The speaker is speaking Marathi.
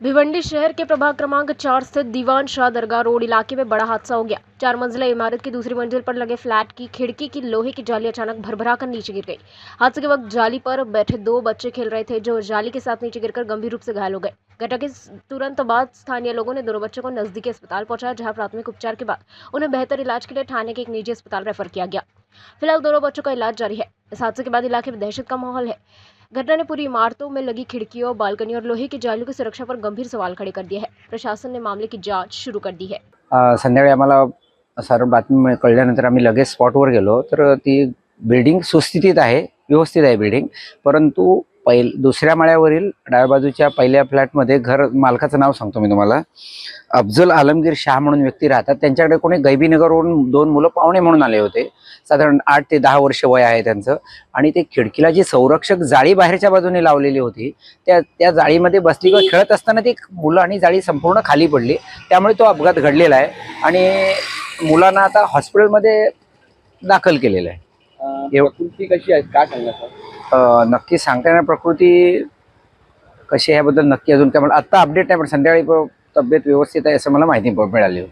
भिवंडी शहर के प्रभाग क्रमांक 4 स्थित दीवान शाह दरगाह रोड इलाके में बड़ा हादसा हो गया। 4 मंजिला इमारत की दूसरी मंजिल पर लगे फ्लैट की खिड़की की लोहे की जाली अचानक भरभरा कर नीचे गिर गई। हादसे के वक्त जाली पर बैठे 2 बच्चे खेल रहे थे, जो जाली के साथ नीचे गिरकर गंभीर रूप से घायल हो गए। घटना के तुरंत बाद स्थानीय लोगों ने दोनों बच्चों को नजदीकी अस्पताल पहुंचाया, जहां प्राथमिक उपचार के बाद उन्हें बेहतर इलाज के लिए थाने के एक निजी अस्पताल रेफर किया गया। फिलहाल दोनों बच्चों का इलाज जारी है। इस हादसे के बाद इलाके में दहशत का माहौल है। घटना ने पूरी इमारतों में लगी खिड़कियों, बालकनी और लोहे की जालियों की सुरक्षा पर गंभीर सवाल खड़े कर दिए हैं। प्रशासन ने मामले की जांच शुरू कर दी है। संध्याकाळी आम्हाला सर्व बातमी कळल्यानंतर आम्ही लगेच स्पॉटवर गेलो, तर ती बिल्डिंग सुस्थितीत आहे, व्यवस्थित आहे बिल्डिंग। परंतु दुसऱ्या माळ्यावरील डाव्या बाजूच्या पहिल्या फ्लॅटमध्ये घर मालकाचं नाव सांगतो मी तुम्हाला, अफजल आलमगीर शाह म्हणून व्यक्ती राहतात। त्यांच्याकडे कोणी गैबीनगरवरून 2 मुलं पाहुणे म्हणून आले होते। साधारण 8 ते 10 वर्ष वय आहे त्यांचं। आणि ते खिडकीला जी संरक्षक जाळी बाहेरच्या बाजूने लावलेली होती, त्या जाळीमध्ये बसली किंवा खेळत असताना ती मुलं आणि जाळी संपूर्ण खाली पडली। त्यामुळे तो अपघात घडलेला आहे आणि मुलांना आता हॉस्पिटलमध्ये दाखल केलेलं आहे। प्रकृती कशी आहे काय सांगणार? नक्की सांगता येणार प्रकृती कशी आहे याबद्दल नक्की अजून काय मला आता अपडेट नाही, पण संध्याकाळी तब्येत व्यवस्थित आहे असं मला माहिती मिळाली।